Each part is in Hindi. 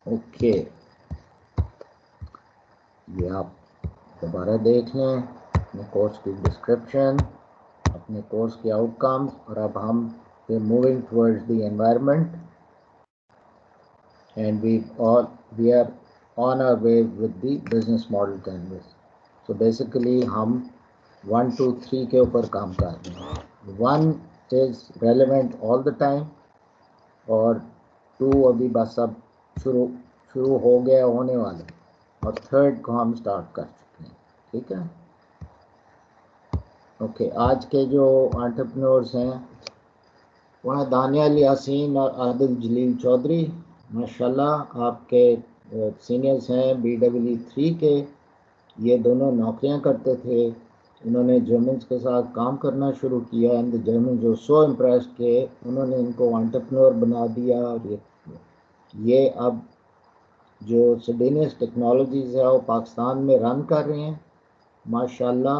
ओके, ये आप दोबारा देख लें अपने कोर्स की डिस्क्रिप्शन, अपने कोर्स के आउटकम्स, और अब हम moving towards the environment and we are on our way with the business model canvas. So basically हम 1 2 3 के ऊपर काम कर रहे हैं। 1 is relevant all the time, और 2 अभी बस अब शुरू हो गया, होने वाले, और 3rd को हम स्टार्ट कर चुके हैं। ठीक है, ओके। आज के जो एंटरप्रेन्योर्स हैं वह दानियाल यासीन और आदिल जलील चौधरी। माशाल्लाह आपके सीनियर्स हैं BEE3 के। ये दोनों नौकरियां करते थे। इन्होंने जर्मन्स के साथ काम करना शुरू किया एंड द जर्मन जो सो इम्प्रेस्ड के उन्होंने इनको एंटरप्रेन्योर बना दिया। और ये अब जो सिडेनियस टेक्नोलॉजीज़ है वो पाकिस्तान में रन कर रहे हैं। माशाल्लाह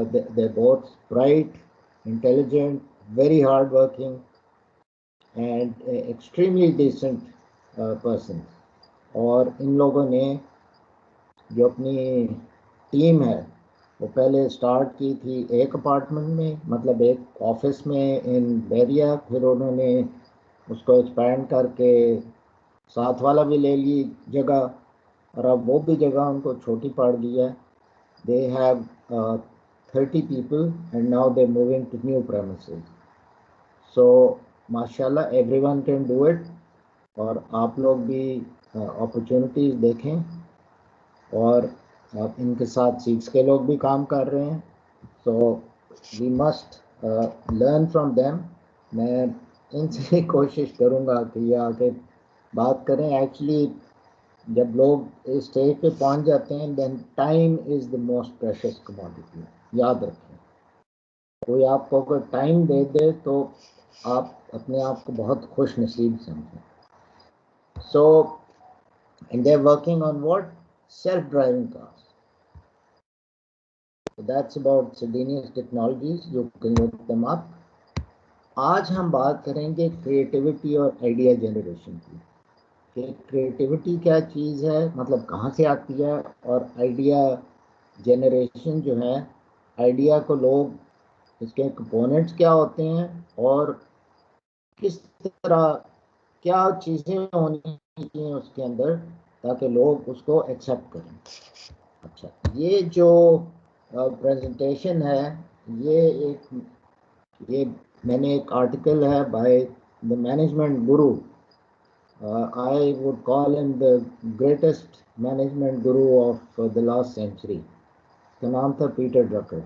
they both bright, intelligent, very hard working and extremely decent person. और इन लोगों ने जो अपनी टीम है वो पहले स्टार्ट की थी एक अपार्टमेंट में, मतलब एक ऑफिस में इन बैरिया। फिर उन्होंने उसको एक्सपैंड करके साथ वाला भी ले ली जगह, और अब वो भी जगह उनको छोटी पड़ गई है। They have 30 people and now they're moving to new premises. So माशाल्लाह everyone can do it, और आप लोग भी अपॉर्चुनिटीज देखें, और आप इनके साथ सीट्स के लोग भी काम कर रहे हैं। So we must learn from them. मैं इनसे कोशिश करूँगा कि ये आके बात करें। एक्चुअली जब लोग इस स्टेज पे पहुंच जाते हैं, then time is the most precious commodity. याद रखें, कोई आपको अगर टाइम दे दे तो आप अपने आप को बहुत खुश नसीब समझें। So and they are working on what? Self driving cars. So that's about Sidenius Technologies. You can look them up. आज हम बात करेंगे क्रिएटिविटी और आइडिया जनरेशन की, कि क्रिएटिविटी क्या चीज़ है, मतलब कहाँ से आती है, और आइडिया जनरेशन जो है, आइडिया को लोग, इसके कंपोनेंट्स क्या होते हैं, और किस तरह क्या चीज़ें होनी चाहिए उसके अंदर ताकि लोग उसको एक्सेप्ट करें। अच्छा, ये जो प्रेजेंटेशन है, ये मैंने एक आर्टिकल है by the management Guru. I would call him the greatest management guru of the last century. उसका नाम था पीटर ड्रकर।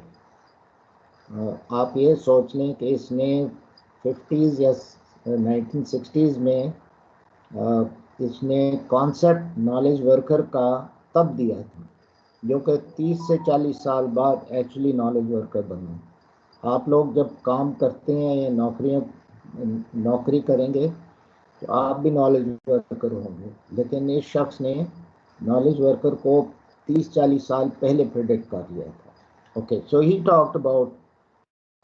आप ये सोच लें कि इसने 50s या 1960s में इसने कॉन्सेप्ट नॉलेज वर्कर का तब दिया था, जो कि 30 से 40 साल बाद एक्चुअली नॉलेज वर्कर बना। आप लोग जब काम करते हैं या नौकरी करेंगे तो आप भी नॉलेज वर्कर होंगे, लेकिन इस शख्स ने नॉलेज वर्कर को 30-40 साल पहले प्रेडिक्ट कर लिया था। Okay, so he talked about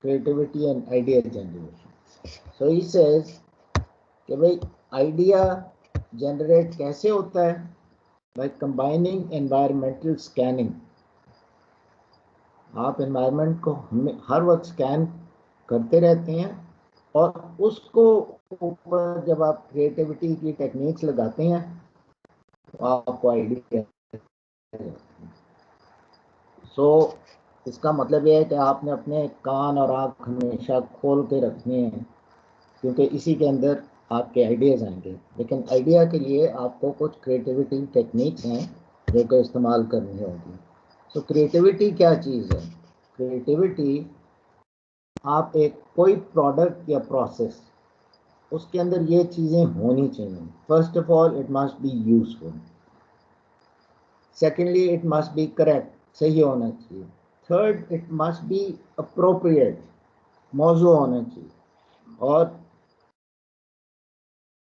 creativity and idea generation. So he says कि भाई आइडिया जनरेट कैसे होता है? By combining environmental scanning. आप एनवायरनमेंट को हर वक्त स्कैन करते रहते हैं, और उसको ऊपर जब आप क्रिएटिविटी की टेक्निक्स लगाते हैं तो आपको आइडिया। सो इसका मतलब यह है कि आपने अपने कान और आँख हमेशा खोल के रखने हैं, क्योंकि इसी के अंदर आपके आइडियाज़ आएंगे। लेकिन आइडिया के लिए आपको कुछ क्रिएटिविटी टेक्निक्स हैं जो कि इस्तेमाल करनी होगी। सो क्रिएटिविटी क्या चीज़ है? क्रिएटिविटी, आप कोई प्रोडक्ट या प्रोसेस, उसके अंदर ये चीज़ें होनी चाहिए। First of all it must be useful. Secondly it must be correct, सही होना चाहिए। Third it must be appropriate, मौजू होना चाहिए। और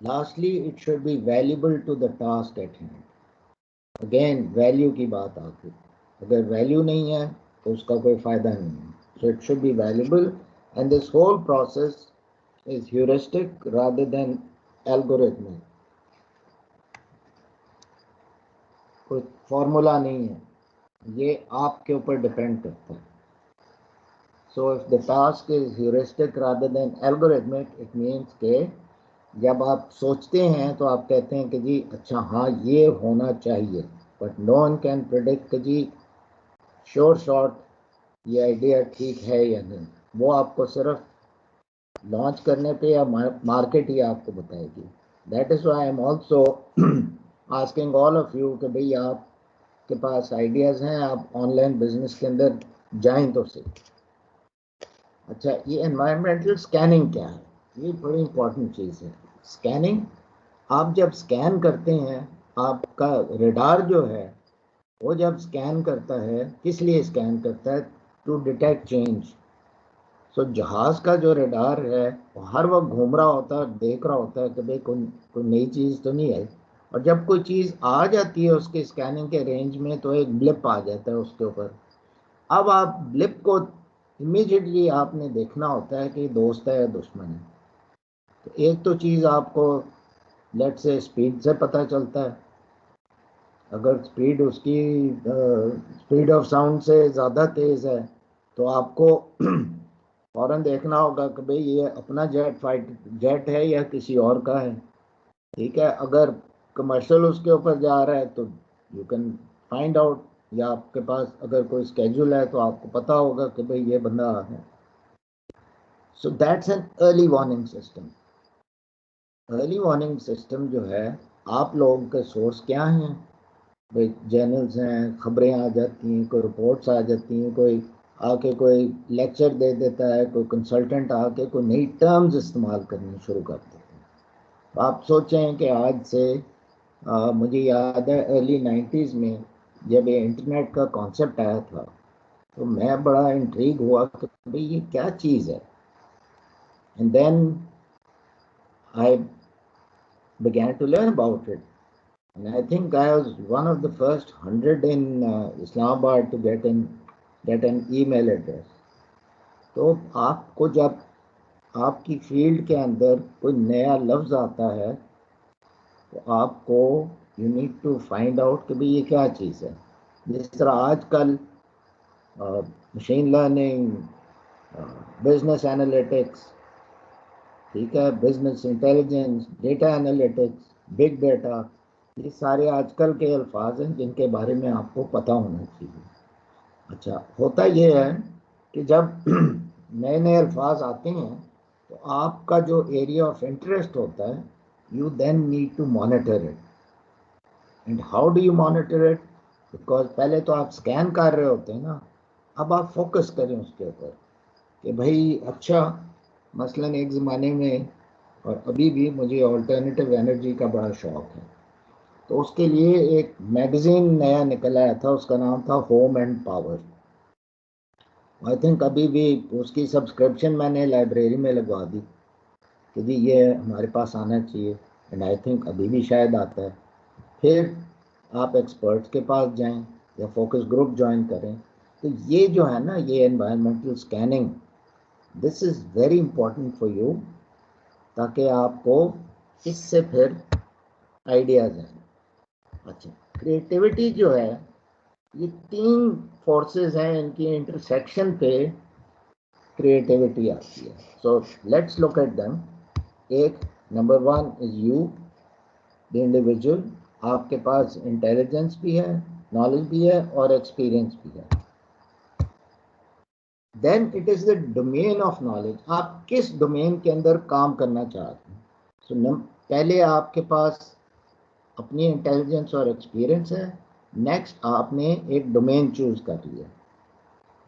lastly it should be valuable to the task at hand. Again value की बात आती है, अगर वैल्यू नहीं है तो उसका कोई फ़ायदा नहीं है। So it should be valuable, and this whole process is heuristic rather than algorithmic. कोई फॉर्मूला नहीं है, ये आपके ऊपर डिपेंड करता है। So if the task is heuristic rather than algorithmic, it means के जब आप सोचते हैं तो आप कहते हैं कि जी अच्छा हाँ ये होना चाहिए, but no one can predict कि जी श्योर शॉट ये आइडिया ठीक है या नहीं। वो आपको सिर्फ लॉन्च करने पे या मार्केट ही आपको बताएगी। That is why I am also asking all of you कि भाई आपके पास आइडियाज़ हैं, आप ऑनलाइन बिजनेस के अंदर जाएं तो सही। अच्छा, ये एनवायरमेंटल स्कैनिंग क्या है? ये बड़ी इंपॉर्टेंट चीज़ है। स्कैनिंग, आप जब स्कैन करते हैं, आपका रडार जो है वो जब स्कैन करता है, किस लिए स्कैन करता है? To detect change. सो जहाज़ का जो रडार है वो हर वक्त घूम रहा होता है, देख रहा होता है कि भाई कोई नई चीज़ तो नहीं आई। और जब कोई चीज़ आ जाती है उसके स्कैनिंग के रेंज में तो एक ब्लिप आ जाता है उसके ऊपर। अब आप ब्लिप को इमीडिएटली आपने देखना होता है कि दोस्त है या दुश्मन है। तो एक तो चीज़ आपको लेट से स्पीड से पता चलता है। अगर स्पीड उसकी स्पीड ऑफ साउंड से ज़्यादा तेज़ है तो आपको फौरन देखना होगा कि भाई ये अपना जेट है या किसी और का है। ठीक है, अगर कमर्शियल उसके ऊपर जा रहा है तो यू कैन फाइंड आउट, या आपके पास अगर कोई स्केड्यूल है तो आपको पता होगा कि भाई ये बंदा है। So that's an early warning system. Early warning system जो है, आप लोगों के सोर्स क्या हैं? भाई जर्नल्स हैं, खबरें आ जाती हैं, कोई रिपोर्ट्स आ जाती हैं, कोई आके कोई लेक्चर दे देता है, कोई कंसल्टेंट आके कोई नई टर्म्स इस्तेमाल करनी शुरू कर देते हैं। तो आप सोचें कि आज से मुझे याद है अर्ली 90s में जब ये इंटरनेट का कॉन्सेप्ट आया था तो मैं बड़ा इंट्रीग हुआ कि भाई ये क्या चीज़ है। And then I began to learn about it. And I think I was one of the first 100 in Islamabad to get an email address. तो आपको जब आपकी फील्ड के अंदर कोई नया लफ्ज़ आता है तो आपको you need to find out कि भाई ये क्या चीज़ है। जिस तरह आजकल मशीन लर्निंग, बिजनेस एनालिटिक्स, ठीक है, business intelligence, data analytics, big data, ये सारे आजकल के अल्फाज हैं जिनके बारे में आपको पता होना चाहिए। अच्छा, होता ये है कि जब नए नए अल्फाज आते हैं तो आपका जो एरिया ऑफ इंटरेस्ट होता है, you then need to monitor it. And how do you monitor it? Because पहले तो आप स्कैन कर रहे होते हैं ना, अब आप फोकस करें उसके ऊपर कि भाई अच्छा, मसलन एक ज़माने में और अभी भी मुझे ऑल्टरनेटिव एनर्जी का बड़ा शौक़ है, तो उसके लिए एक मैगज़ीन नया निकल आया था, उसका नाम था home and power. I think अभी भी उसकी सब्सक्रिप्शन मैंने लाइब्रेरी में लगवा दी कि जी ये हमारे पास आना चाहिए, एंड आई थिंक अभी भी शायद आता है। फिर आप एक्सपर्ट्स के पास जाएं या फोकस ग्रुप ज्वाइन करें। तो ये जो है ना, ये environmental scanning, this is very important for you, ताकि आपको इससे फिर आइडियाज़ हैं। अच्छा, क्रिएटिविटी जो है, ये तीन फोर्सेस हैं, इनकी इंटरसेक्शन पे क्रिएटिविटी आती है। So let's look at them. एक, number one is you the individual. आपके पास इंटेलिजेंस भी है, नॉलेज भी है और एक्सपीरियंस भी है। Then it is the domain of knowledge, आप किस डोमेन के अंदर काम करना चाहते हैं। सो पहले आपके पास अपनी इंटेलिजेंस और एक्सपीरियंस है, नेक्स्ट आपने एक डोमेन चूज कर लिया।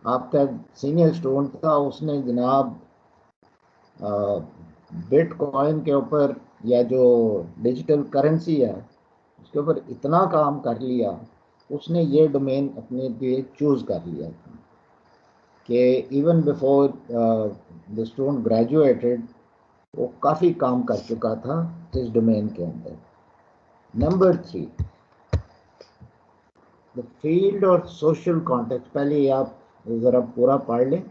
आपका सीनियर स्टूडेंट था, उसने जनाब बिटकॉइन के ऊपर या जो डिजिटल करेंसी है उसके ऊपर इतना काम कर लिया, उसने ये डोमेन अपने लिए चूज कर लिया था कि even before the student graduated वो काफ़ी काम कर चुका था इस डोमेन के अंदर। नंबर थ्री, द फील्ड और सोशल कॉन्टेक्स्ट। पहले आप ज़रा पूरा पढ़ लें,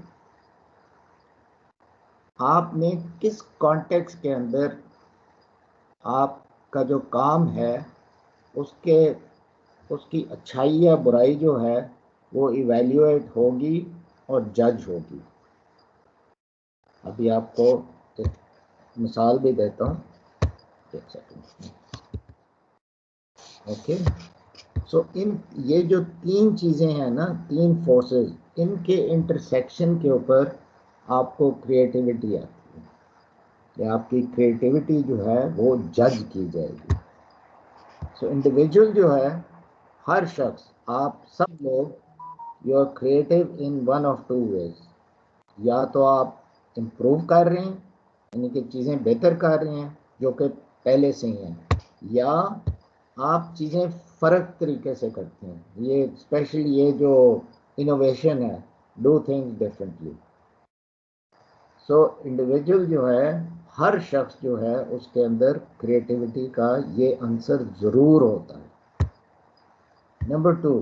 आपने किस कॉन्टेक्स्ट के अंदर आपका जो काम है उसके उसकी अच्छाई या बुराई जो है वो इवैल्यूएट होगी और जज होगी। अभी आपको एक मिसाल भी देता हूँ, एक सेकंड। ओके, सो ये जो तीन चीज़ें हैं ना, तीन फोर्सेस, इनके इंटरसेक्शन के ऊपर आपको क्रिएटिविटी आती है, कि आपकी क्रिएटिविटी जो है वो जज की जाएगी। सो इंडिविजुअल जो है, हर शख्स, आप सब लोग, you are creative in one of two ways. या तो आप इम्प्रूव कर रहे हैं, यानी कि चीज़ें बेहतर कर रहे हैं जो कि पहले से ही हैं, या आप चीज़ें फ़र्क तरीके से करते हैं। ये स्पेशली ये जो इनोवेशन है, do things differently. So individual जो है, हर शख्स जो है, उसके अंदर क्रिएटिविटी का ये आंसर ज़रूर होता है। Number 2,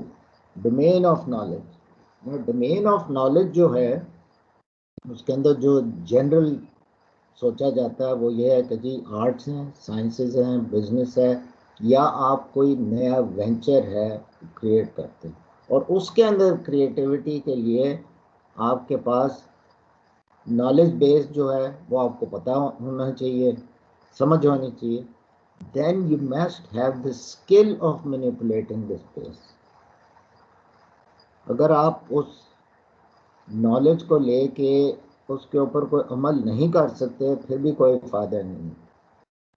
domain of knowledge. Domain of knowledge जो है, उसके अंदर जो जनरल सोचा जाता है वो ये है कि जी आर्ट्स हैं, साइंसेस हैं, बिजनेस है, या आप कोई नया वेंचर है क्रिएट करते हैं, और उसके अंदर क्रिएटिविटी के लिए आपके पास नॉलेज बेस जो है वो आपको पता होना चाहिए, समझ होनी चाहिए। Then you must have the skill of manipulating this base. अगर आप उस नॉलेज को लेके उसके ऊपर कोई अमल नहीं कर सकते, फिर भी कोई फ़ायदा नहीं।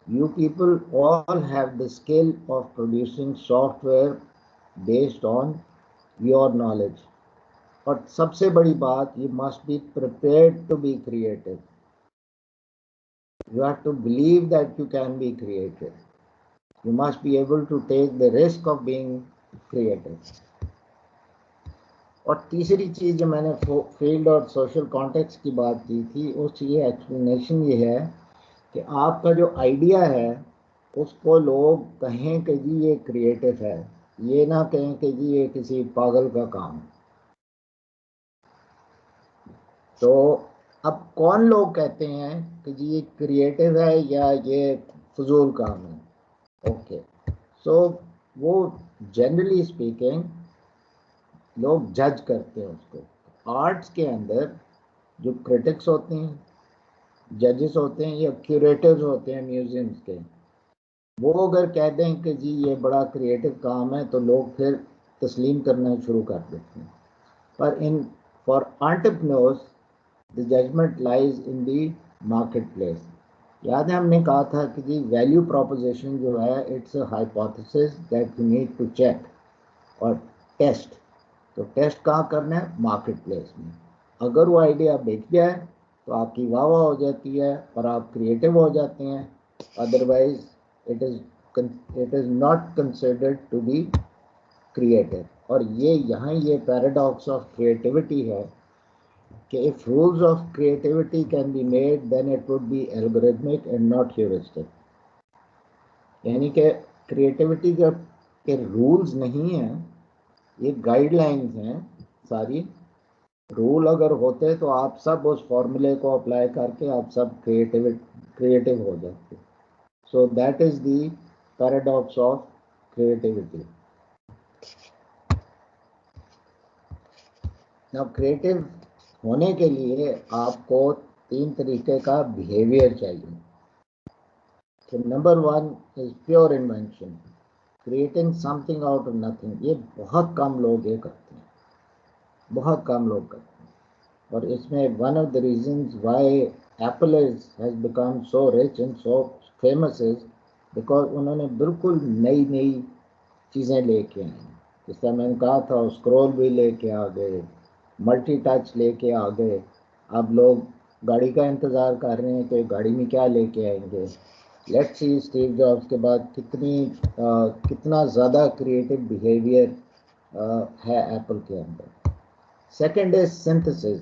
You people all have the skill of producing software based on your knowledge. और सबसे बड़ी बात, you must be prepared to be creative. You have to believe that you can be creative. You must be able to take the risk of being creative. और तीसरी चीज़ जो मैंने फील्ड और सोशल कॉन्टेक्स्ट की बात की थी, उसकी एक्सप्लेनेशन ये है कि आपका जो आइडिया है उसको लोग कहें कि जी ये क्रिएटिव है, ये ना कहें कि जी ये किसी पागल का काम। तो अब कौन लोग कहते हैं कि जी ये क्रिएटिव है या ये फजूल काम है? ओके, सो वो जनरली स्पीकिंग लोग जज करते हैं उसको। आर्ट्स के अंदर जो क्रिटिक्स होते हैं, जजेस होते हैं, या क्यूरेटर्स होते हैं म्यूजियम्स के, वो अगर कह दें कि जी ये बड़ा क्रिएटिव काम है, तो लोग फिर तस्लीम करना शुरू कर देते हैं। पर for entrepreneurs the judgment lies in the market place. याद है हमने कहा था कि जी वैल्यू प्रोपोजिशन जो है, it's a hypothesis that you need to check और टेस्ट। तो टेस्ट कहाँ करना है? मार्केट प्लेस में। अगर वो आइडिया बिक गया है तो आपकी वाह वाह हो जाती है और आप क्रिएटिव हो जाते हैं, otherwise it is not considered to be creative. और ये पैराडॉक्स ऑफ क्रिएटिविटी है कि if rules of creativity can be made then it would be algorithmic and not heuristic. यानी कि क्रिएटिविटी के रूल्स नहीं हैं, ये गाइडलाइंस हैं सारी। रूल अगर होते तो आप सब उस फॉर्मूले को अप्लाई करके आप सब क्रिएटिव हो जाते। So that is the paradox of creativity. Now creative होने के लिए आपको 3 तरीके का बिहेवियर चाहिए। तो number 1 is pure invention, creating something out of nothing. ये बहुत कम लोग ये करते हैं, बहुत कम लोग करते हैं। और इसमें one of the reasons why Apple has become so rich and so famous is because उन्होंने बिल्कुल नई नई चीज़ें लेके आई। जिस तरह मैंने कहा था, स्क्रॉल भी लेके आ गए, मल्टी टच लेके आ गए। अब लोग गाड़ी का इंतज़ार कर रहे हैं कि गाड़ी में क्या लेके आएंगे। लेट्स सी स्टीव जॉब्स के बाद कितना ज़्यादा क्रिएटिव बिहेवियर है एप्पल के अंदर। सेकेंड इज सिंथेसिस,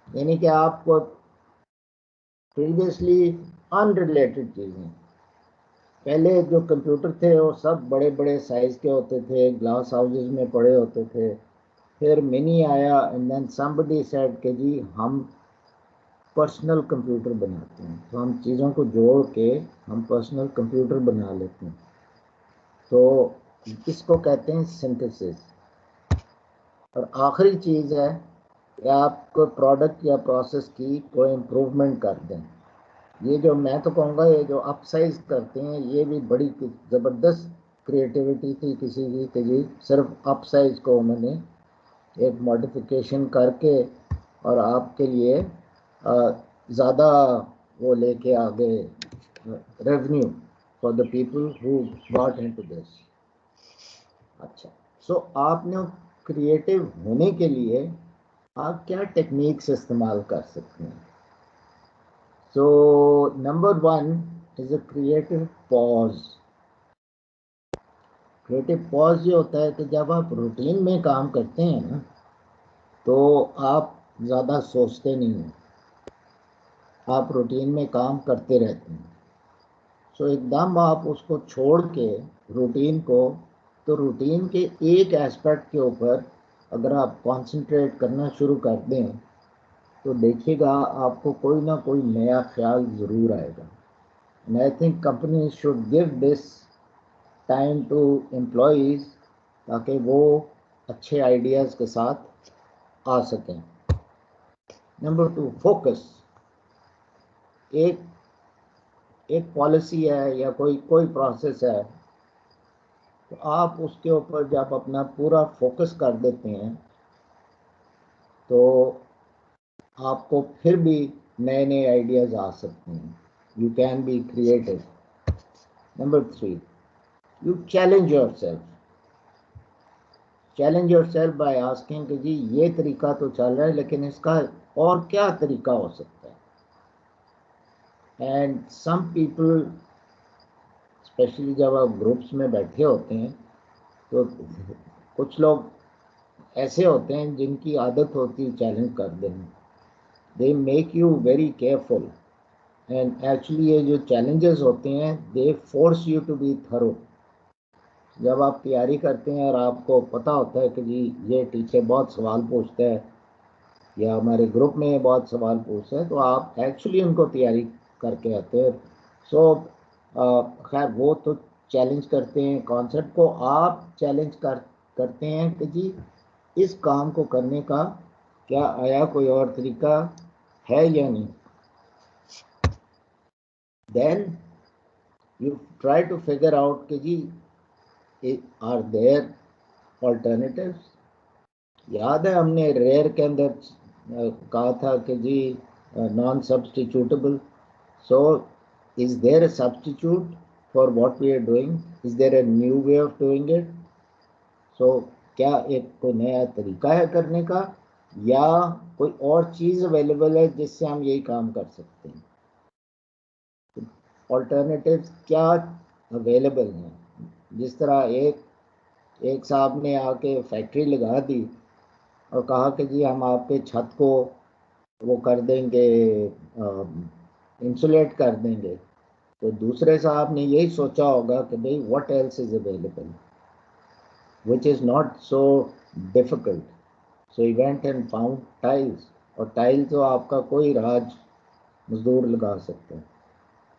यानी कि आपको प्रीवियसली अनरिलेटेड चीज़ें, पहले जो कंप्यूटर थे वो सब बड़े बड़े साइज़ के होते थे, ग्लास हाउसेस में पड़े होते थे। फिर मिनी आया एंड देन समबडी सेड कि जी हम पर्सनल कंप्यूटर बनाते हैं, तो हम चीज़ों को जोड़ के हम पर्सनल कंप्यूटर बना लेते हैं। तो इसको कहते हैं सिंथेसिस। और आखिरी चीज़ है कि आप कोई प्रोडक्ट या प्रोसेस की कोई इम्प्रूवमेंट कर दें। ये जो मैं तो कहूँगा ये जो अपसाइज करते हैं ये भी बड़ी ज़बरदस्त क्रिएटिविटी थी किसी की कि जी सिर्फ अपसाइज को उन्होंने एक मॉडिफिकेशन करके और आपके लिए ज़्यादा वो लेके आ गए revenue for the people who got into this. अच्छा, सो आपने क्रिएटिव होने के लिए आप क्या टेक्निक्स इस्तेमाल कर सकते हैं? So number 1 is a creative pause. Creative pause ये होता है कि जब आप रूटीन में काम करते हैं ना तो आप ज़्यादा सोचते नहीं हैं, आप रूटीन में काम करते रहते हैं। सो एकदम आप उसको छोड़ के रूटीन को, तो रूटीन के एक एस्पेक्ट के ऊपर अगर आप कंसंट्रेट करना शुरू कर दें तो देखिएगा आपको कोई ना कोई नया ख्याल ज़रूर आएगा। And I think company should give this time to employees ताकि वो अच्छे आइडियाज़ के साथ आ सकें। Number 2, focus. एक पॉलिसी है या कोई प्रोसेस है तो आप उसके ऊपर जब अपना पूरा फोकस कर देते हैं तो आपको फिर भी नए नए आइडियाज़ आ सकते हैं। You can be creative. Number 3, you challenge yourself. Challenge yourself by asking कि जी ये तरीका तो चल रहा है लेकिन इसका और क्या तरीका हो सकता है। एंड सम पीपल, स्पेशली जब आप ग्रुप्स में बैठे होते हैं तो कुछ लोग ऐसे होते हैं जिनकी आदत होती है चैलेंज कर देना। They make you very careful and actually ये जो चैलेंजेस होते हैं they force you to be thorough. जब आप तैयारी करते हैं और आपको पता होता है कि जी ये टीचर बहुत सवाल पूछता है या हमारे ग्रुप में बहुत सवाल पूछता है तो आप एक्चुअली उनको तैयारी करके आते हैं। सो खैर वो तो चैलेंज करते हैं, कॉन्सेप्ट को आप चैलेंज करते हैं कि जी इस काम को करने का क्या आया कोई और तरीका है या नहीं। Then you try to figure out कि जी आर देयर ऑल्टरनेटिव्स। याद है हमने रेयर के अंदर कहा था कि जी non substitutable. So is there a substitute for what we are doing? Is there a new way of doing it? So क्या एक कोई नया तरीका है करने का या कोई और चीज़ अवेलेबल है जिससे हम यही काम कर सकते हैं? ऑल्टरनेटिव्स क्या अवेलेबल हैं? जिस तरह एक साहब ने आके फैक्ट्री लगा दी और कहा कि जी हम आपके छत को वो कर देंगे, इंसुलेट कर देंगे। तो दूसरे साहब ने यही सोचा होगा कि भाई what else is available which is not so difficult. So he went and found tiles, और टाइल तो आपका कोई राज मजदूर लगा सकते हैं।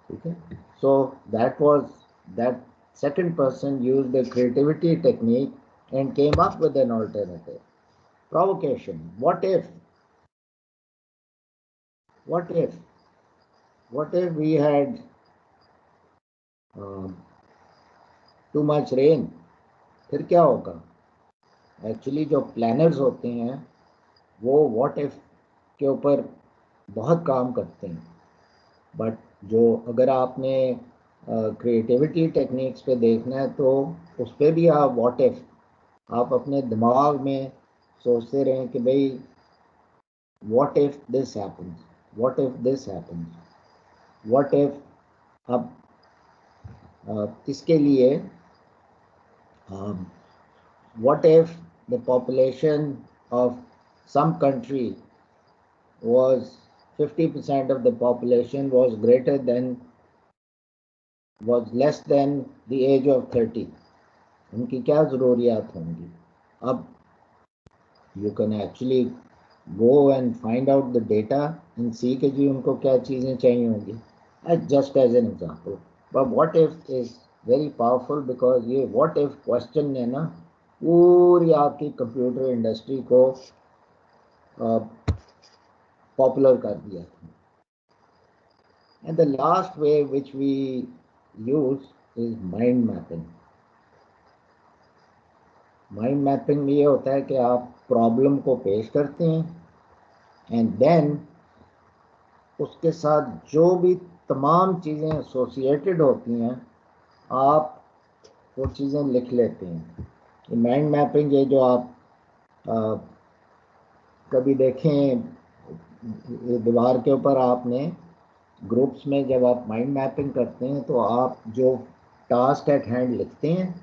ठीक है, so that second person used the creativity technique and came up with an alternative. Provocation. What if we had too much rain? फिर क्या होगा? एक्चुअली जो प्लानर्स होते हैं वो व्हाट इफ के ऊपर बहुत काम करते हैं, बट जो अगर आपने क्रिएटिविटी टेक्निक्स पे देखना है तो उस पर भी आप व्हाट इफ आप अपने दिमाग में सोचते रहें कि भाई what if this happens, what if this happens, what if. अब इसके लिए what if the population of some country was 50% of the population was less than the age of 30? उनकी क्या ज़रूरियात होंगी? अब you can actually go and find out the data and see कि जी उनको क्या चीज़ें चाहिए होंगी, just as an example. But what if is very powerful, because ये व्हाट इफ क्वेश्चन ने ना पूरी आपकी कंप्यूटर इंडस्ट्री को पॉपुलर कर दिया। And the last way which we use is mind mapping. Mind mapping में ये होता है कि आप प्रॉब्लम को पेश करते हैं एंड देन उसके साथ जो भी तमाम चीज़ें एसोसिएटेड होती हैं आप वो चीज़ें लिख लेते हैं। माइंड मैपिंग ये जो आप कभी देखें दीवार के ऊपर आपने ग्रुप्स में जब आप माइंड मैपिंग करते हैं तो आप जो टास्क एट हैंड लिखते हैं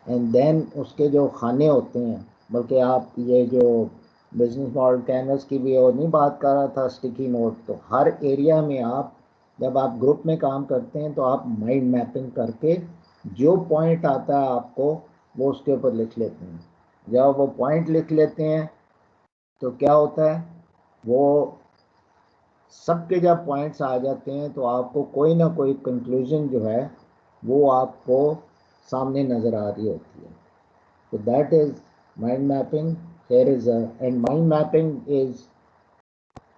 एंड देन उसके जो खाने होते हैं, बल्कि आप ये जो बिजनेस मॉडल कैनवस की भी और नहीं बात कर रहा था, स्टिकी नोट, तो हर एरिया में आप जब आप ग्रुप में काम करते हैं तो आप माइंड मैपिंग करके जो पॉइंट आता है आपको वो उसके ऊपर लिख लेते हैं। जब वो पॉइंट लिख लेते हैं तो क्या होता है, वो सबके जब पॉइंट्स आ जाते हैं तो आपको कोई ना कोई कंक्लूजन जो है वो आपको सामने नज़र आ रही होती है। तो that is mind mapping. Here is and mind mapping is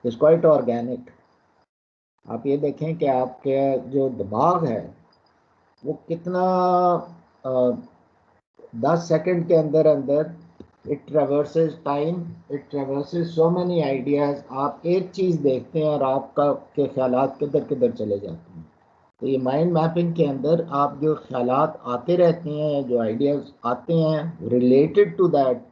quite organic. आप ये देखें कि आपके जो दिमाग है वो कितना 10 सेकंड के अंदर अंदर it traverses time, it traverses so many ideas. आप एक चीज़ देखते हैं और आपका के ख्यालात किधर किधर चले जाते हैं। तो ये माइंड मैपिंग के अंदर आप जो ख्यालात आते रहते हैं, जो आइडियाज़ आते हैं related to that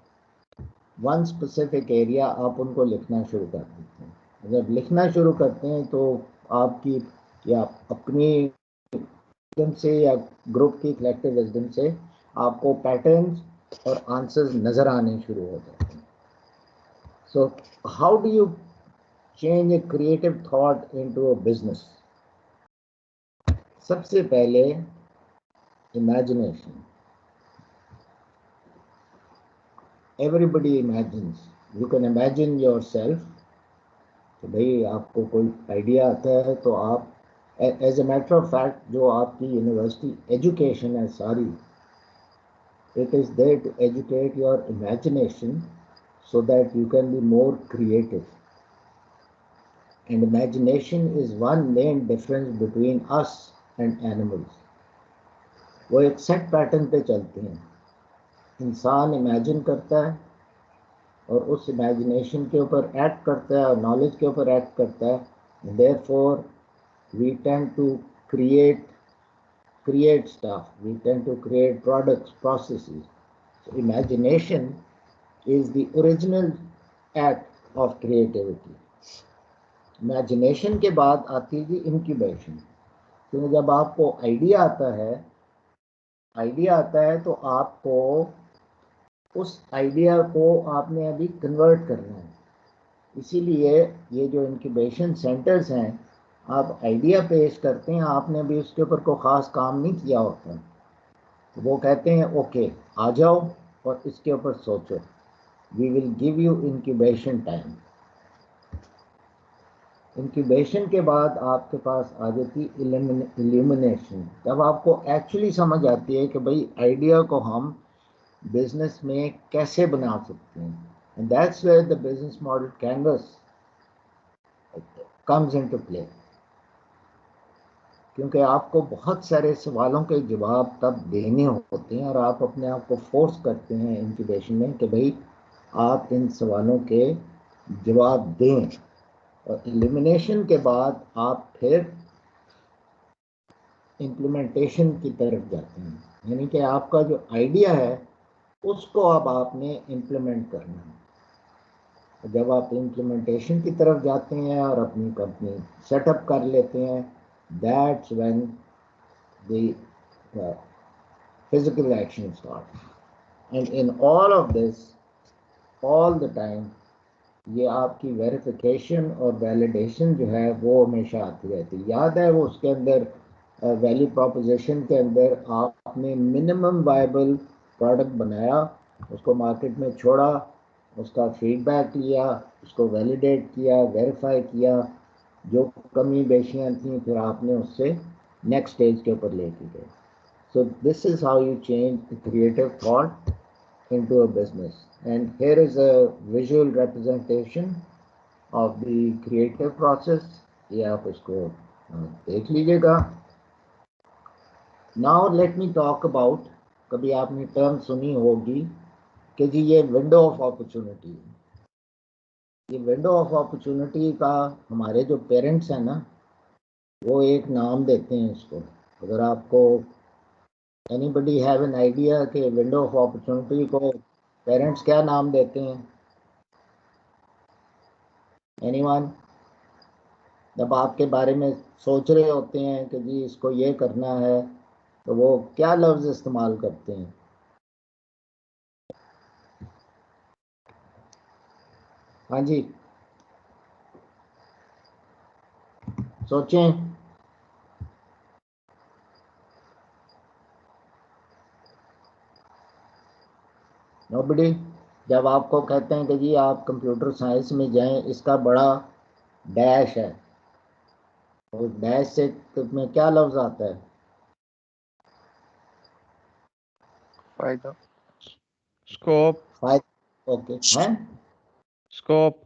one specific area, आप उनको लिखना शुरू कर देते हैं। जब लिखना शुरू करते हैं तो आपकी या अपनी विजडम से या ग्रुप की कलेक्टिव विजडम से आपको पैटर्न्स और आंसर्स नज़र आने शुरू हो जाते हैं। So how do you change a creative thought into a business? सबसे पहले imagination. Everybody imagines. You can imagine yourself कि भाई आपको कोई आइडिया आता है तो आप as a matter of fact जो आपकी यूनिवर्सिटी एजुकेशन है सारी, it is there to educate your imagination so that you can be more creative. And imagination is one main difference between us and animals. वो एक सेट पैटर्न पे चलते हैं। इंसान इमेजिन करता है और उस इमेजिनेशन के ऊपर एक्ट करता है और नॉलेज के ऊपर एक्ट करता है। Therefore, we tend to create stuff. We tend to create products, processes. So imagination is the original act of creativity. Imagination के बाद आती है जी इंक्यूबेशन। क्योंकि जब आपको आइडिया आता है तो आपको उस आइडिया को आपने अभी कन्वर्ट करना है। इसीलिए ये जो इंक्यूबेशन सेंटर्स हैं, आप आइडिया पेश करते हैं, आपने अभी उसके ऊपर कोई ख़ास काम नहीं किया होता, तो वो कहते हैं ओके आ जाओ और इसके ऊपर सोचो, we will give you incubation time. Incubation के बाद आपके पास आ जाती इल्यूमिनेशन। तब आपको एक्चुअली समझ आती है कि भाई आइडिया को हम बिजनेस में कैसे बना सकते हैं। And that's where the business model canvas comes into play. क्योंकि आपको बहुत सारे सवालों के जवाब तब देने होते हैं और आप अपने आप को फोर्स करते हैं इंक्यूबेशन में कि भाई आप इन सवालों के जवाब दें। और एलिमिनेशन के बाद आप फिर इम्प्लीमेंटेशन की तरफ जाते हैं, यानी कि आपका जो आइडिया है उसको अब आपने इम्प्लीमेंट करना है। जब आप इम्प्लीमेंटेशन की तरफ जाते हैं और अपनी कंपनी सेटअप कर लेते हैं, that's when the physical action start. And in all of this all the time ये आपकी वेरिफिकेशन और वैलिडेशन जो है वो हमेशा आती रहती है। याद है वो उसके अंदर वैल्यू प्रोपोजिशन के अंदर आपने मिनिमम वायबल प्रोडक्ट बनाया, उसको मार्केट में छोड़ा, उसका फीडबैक लिया, उसको वैलिडेट किया, वेरीफाई किया, जो कमी बेशियाँ थी फिर आपने उससे नेक्स्ट स्टेज के ऊपर लेके गए। So this is how you change the creative thought into a business. And here is a visual representation of the creative process. ये आप इसको देख लीजिएगा. Now let me talk about, कभी आपने टर्म सुनी होगी कि जी ये विंडो ऑफ अपॉर्चुनिटी. ये विंडो ऑफ अपॉर्चुनिटी का हमारे जो पेरेंट्स हैं ना, वो एक नाम देते हैं इसको. अगर आपको एनीबडी हैव एन आइडिया कि विंडो ऑफ अपॉर्चुनिटी को पेरेंट्स क्या नाम देते हैं? एनीवन? जब आपके बारे में सोच रहे होते हैं कि जी इसको ये करना है, तो वो क्या लफ्ज़ इस्तेमाल करते हैं? हाँ जी, सोचें. नोबडी. जब आपको कहते हैं कि जी आप कंप्यूटर साइंस में जाएं, इसका बड़ा डैश है, और डैश से में क्या लफ्ज़ आता है? फायदा, स्कोप. ओके, हैं? स्कोप.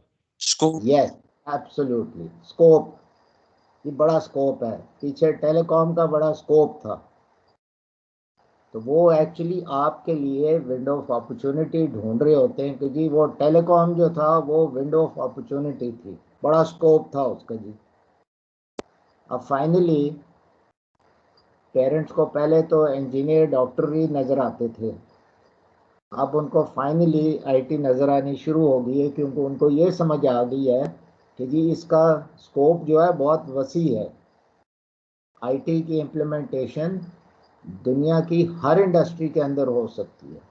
Yes, absolutely, scope. ये बड़ा स्कोप है. पीछे टेलीकॉम का बड़ा स्कोप था, तो वो एक्चुअली आपके लिए विंडो ऑफ अपॉर्चुनिटी ढूंढ रहे होते हैं कि जी वो टेलीकॉम जो था वो विंडो ऑफ अपॉर्चुनिटी थी, बड़ा स्कोप था उसका जी. अब फाइनली पेरेंट्स को पहले तो इंजीनियर डॉक्टर ही नज़र आते थे, अब उनको फाइनली आईटी नज़र आनी शुरू हो गई है, क्योंकि उनको ये समझ आ गई है कि जी इसका स्कोप जो है बहुत वसी है. आईटी की इम्प्लीमेंटेशन दुनिया की हर इंडस्ट्री के अंदर हो सकती है.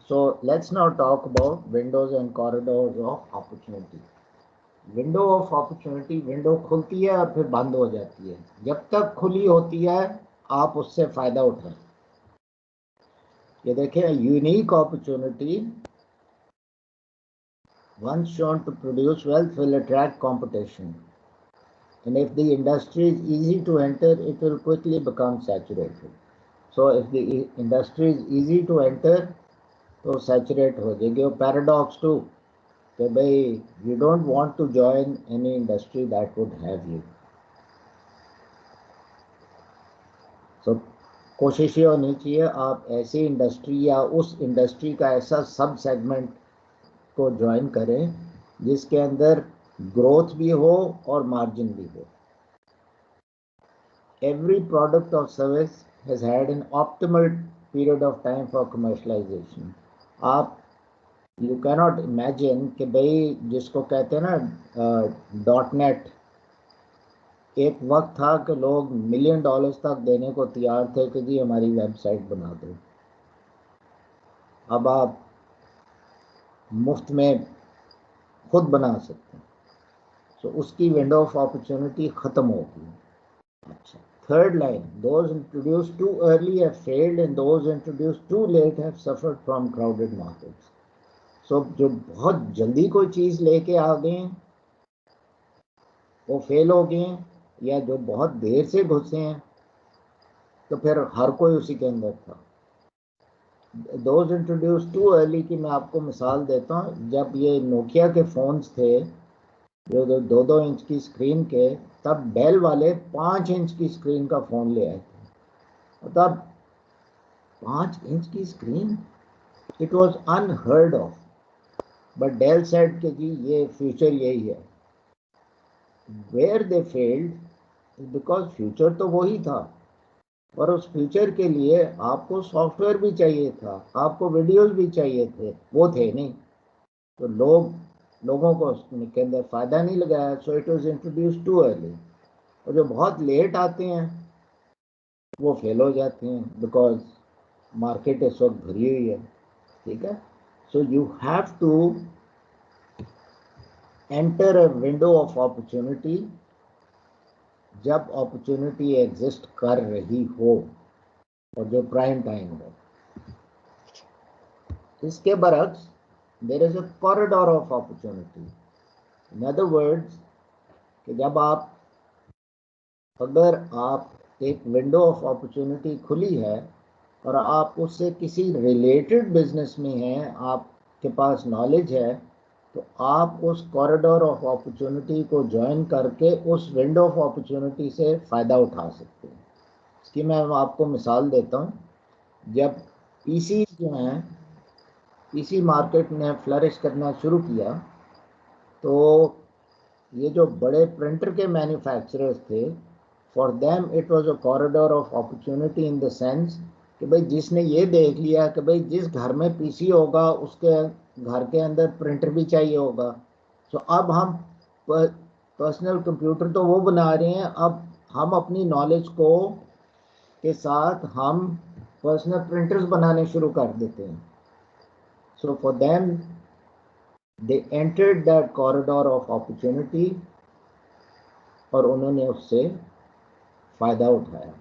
So let's now talk about Windows and corridors of opportunity. Window of opportunity, window खुलती है और फिर बंद हो जाती है. जब तक खुली होती है आप उससे फ़ायदा उठाएं. ये देखें, unique opportunity once shown to produce wealth will attract competition, and if the industry is easy to enter, it will quickly become saturated. So if the industry is easy to enter, तो सैचुरेट हो जाएगी. और पैराडॉक्स टू कि भाई you don't want to join any industry that would have you. So कोशिश ये होनी चाहिए आप ऐसी इंडस्ट्री या उस इंडस्ट्री का ऐसा सब सेगमेंट को ज्वाइन करें जिसके अंदर ग्रोथ भी हो और मार्जिन भी हो. Every product or service has had an optimal period of time for commercialization. आप यू कैनॉट इमेजिन कि भाई जिसको कहते हैं ना .net, एक वक्त था कि लोग $1 मिलियन तक देने को तैयार थे कि जी हमारी वेबसाइट बना दो. अब आप मुफ्त में खुद बना सकते हैं. सो उसकी विंडो ऑफ अपॉर्चुनिटी ख़त्म हो गई. अच्छा, third line, those introduced too early have failed and those introduced too late have suffered from crowded markets. So जो बहुत जल्दी कोई चीज़ लेके आ गए वो फेल हो गए, या जो बहुत देर से घुसे हैं तो फिर हर कोई उसी के अंदर था. Those introduced too early की मैं आपको मिसाल देता हूँ. जब ये नोकिया के फ़ोन्स थे जो 2-2 इंच की स्क्रीन के, तब डेल वाले 5 इंच की स्क्रीन का फ़ोन ले आए थे. तब 5 इंच की screen, it was unheard of. But Dell said कि जी ये फ्यूचर यही है. Where they failed because future तो वही था, और उस फ्यूचर के लिए आपको सॉफ्टवेयर भी चाहिए था, आपको वीडियोस भी चाहिए थे, वो थे नहीं. तो लोगों को उसके अंदर फ़ायदा नहीं लगाया. So it was introduce too early. और जो बहुत लेट आते हैं वो फेल हो जाते हैं बिकॉज मार्केट इस वक्त भरी हुई है. ठीक है. So you have to enter a window of opportunity जब अपॉर्चुनिटी एग्जिस्ट कर रही हो और जो प्राइम टाइम हो. इसके बरक्स there is a corridor of opportunity. In other words कि जब आप, अगर आप एक विंडो ऑफ अपॉर्चुनिटी खुली है और आप उससे किसी रिलेटेड बिजनेस में हैं, आपके पास नॉलेज है, तो आप उस कॉरिडोर ऑफ अपॉर्चुनिटी को ज्वाइन करके उस विंडो ऑफ अपॉर्चुनिटी से फ़ायदा उठा सकते हैं। इसकी मैं आपको मिसाल देता हूँ। जब पीसी जो हैं, पीसी मार्केट ने फ्लरिश करना शुरू किया, तो ये जो बड़े प्रिंटर के मैन्युफैक्चरर्स थे, for them it was a corridor of opportunity in the sense कि भाई जिसने ये देख लिया कि भाई जिस घर में पीसी होगा उसके घर के अंदर प्रिंटर भी चाहिए होगा, तो अब हम पर्सनल कंप्यूटर तो वो बना रहे हैं, अब हम अपनी नॉलेज को के साथ हम पर्सनल प्रिंटर्स बनाने शुरू कर देते हैं। So for them they entered that corridor of opportunity और उन्होंने उससे फ़ायदा उठाया।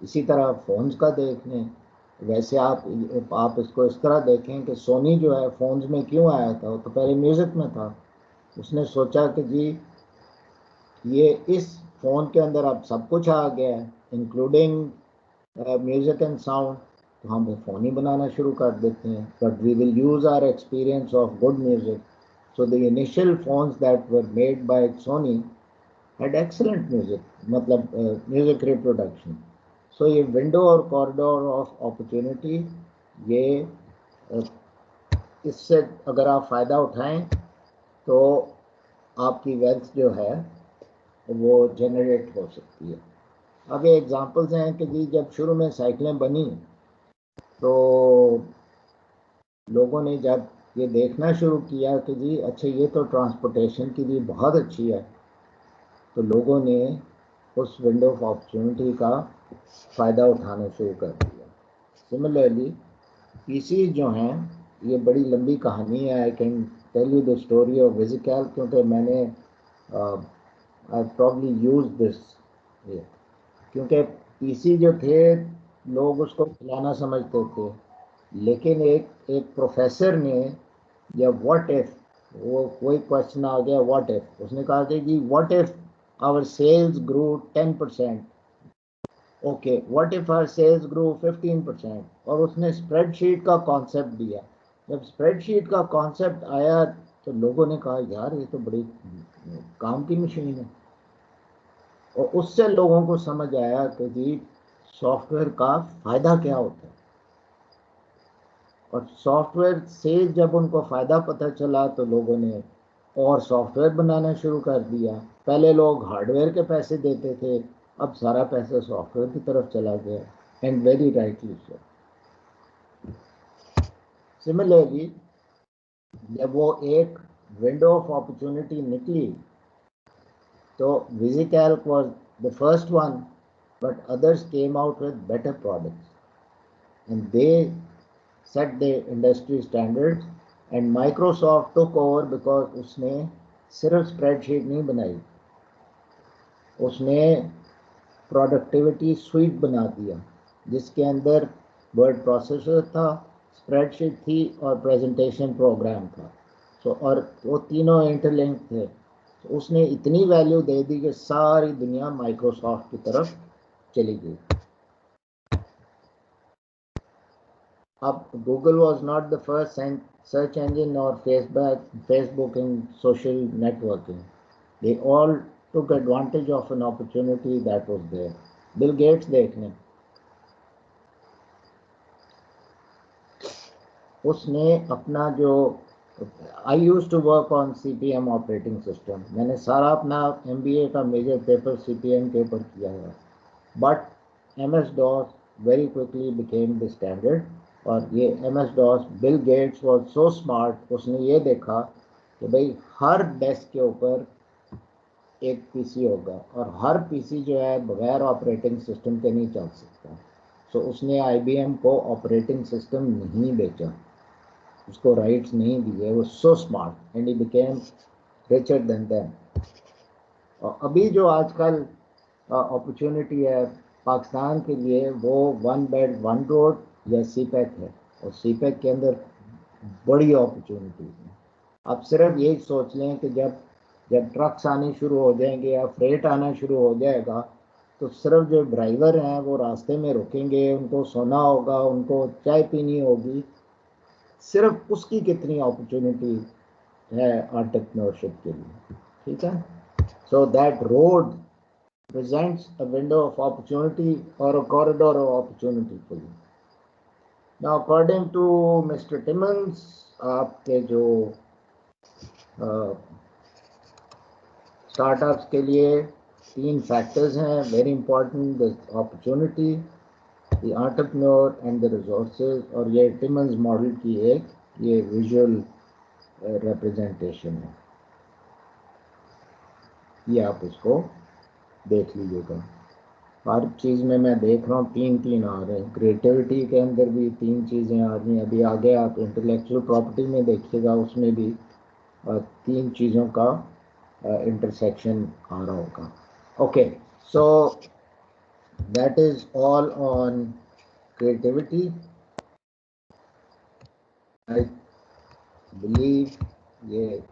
इसी तरह फ़ोन्स का देख लें, वैसे आप इसको इस तरह देखें कि सोनी जो है फ़ोन्स में क्यों आया था, वो तो पहले म्यूज़िक में था। उसने सोचा कि जी ये इस फ़ोन के अंदर अब सब कुछ आ गया है, इंक्लूडिंग म्यूज़िक एंड साउंड, तो हम वो फ़ोन ही बनाना शुरू कर देते हैं, but we will use our experience of good music. So the initial phones that were made by Sony had excellent music, मतलब म्यूज़िक रिप्रोडक्शन। सो ये विंडो और कॉरिडोर ऑफ अपॉर्चुनिटी, ये इससे अगर आप फ़ायदा उठाएं तो आपकी वेल्थ जो है वो जनरेट हो सकती है। आगे एग्जांपल्स हैं कि जी जब शुरू में साइकिलें बनी तो लोगों ने जब ये देखना शुरू किया कि जी अच्छा ये तो ट्रांसपोर्टेशन के लिए बहुत अच्छी है, तो लोगों ने उस विंडो ऑफ अपॉर्चुनिटी का फ़ायदा उठाना शुरू कर दिया। सिमिलरली पीसी जो हैं, ये बड़ी लंबी कहानी है, I can tell you the story of VisiCalc, क्योंकि मैंने आई प्रॉब्ली यूज दिस, क्योंकि पीसी जो थे लोग उसको खिलाना समझते थे, लेकिन एक प्रोफेसर ने, या व्हाट इफ, वो कोई क्वेश्चन आ गया व्हाट इफ, उसने कहा कि जी what if our sales grow 10%, okay what if our sales grow 15%, और उसने स्प्रेडशीट का कॉन्सेप्ट दिया। जब स्प्रेडशीट का कॉन्सेप्ट आया तो लोगों ने कहा यार ये तो बड़ी काम की मशीन है, और उससे लोगों को समझ आया कि जी सॉफ्टवेयर का फ़ायदा क्या होता है। और सॉफ्टवेयर से जब उनको फ़ायदा पता चला तो लोगों ने और सॉफ्टवेयर बनाना शुरू कर दिया। पहले लोग हार्डवेयर के पैसे देते थे, अब सारा पैसा सॉफ्टवेयर की तरफ चला गया, and very rightly so. Similarly जब वो एक विंडो ऑफ अपॉर्चुनिटी निकली तो VisiCalc was the first one, but others came out with better products and they set the industry standards, and Microsoft took over because उसने सिर्फ स्प्रेडशीट नहीं बनाई, उसने प्रोडक्टिविटी स्वीट बना दिया जिसके अंदर वर्ड प्रोसेसर था, स्प्रेडशीट थी और प्रेजेंटेशन प्रोग्राम था। सो और वो तीनों इंटरलिंक थे, तो उसने इतनी वैल्यू दे दी कि सारी दुनिया माइक्रोसॉफ्ट की तरफ चली गई। Up, Google was not the first search engine or Facebook in social networking. They all took advantage of an opportunity that was there. Bill Gates देख लें, उसने अपना जो I used to work on CPM operating system, मैंने सारा अपना MBA का मेजर पेपर CPM के ऊपर किया है, but MS-DOS very quickly became the standard। और ये MS-DOS, Bill Gates was so smart, उसने ये देखा कि भाई हर डेस्क के ऊपर एक पीसी होगा और हर पीसी जो है बगैर ऑपरेटिंग सिस्टम के नहीं चल सकता। सो उसने IBM को ऑपरेटिंग सिस्टम नहीं बेचा, उसको राइट्स नहीं दिए, वो so smart and he became richer than them. और अभी जो आजकल अपॉर्चुनिटी है पाकिस्तान के लिए, वो वन बेड वन रोड या CPEC है, और CPEC के अंदर बड़ी अपॉर्चुनिटी है। आप सिर्फ यही सोच लें कि जब ट्रक्स आने शुरू हो जाएंगे या फ्रेट आना शुरू हो जाएगा, तो सिर्फ जो ड्राइवर हैं वो रास्ते में रुकेंगे, उनको सोना होगा, उनको चाय पीनी होगी, सिर्फ उसकी कितनी अपॉर्चुनिटी है एंटरप्रेन्योरशिप के लिए, ठीक है। So that road presents a window of opportunity or a corridor of opportunity for you. Now, according to Mr. Timmons, आपके जो स्टार्टअप्स के लिए 3 फैक्टर्स हैं very important, the opportunity, the entrepreneur and the resources, और ये टिमन्स मॉडल की एक ये विजुअल रिप्रेजेंटेशन है, ये आप इसको देख लीजिएगा। हर चीज़ में मैं देख रहा हूँ 3 आ रहे हैं, क्रिएटिविटी के अंदर भी 3 चीज़ें आ रही हैं, अभी आगे आप इंटेलेक्चुअल प्रॉपर्टी में देखिएगा उसमें भी 3 चीज़ों का इंटरसेक्शन आ रहा होगा। Okay, so that is all on creativity. I believe ये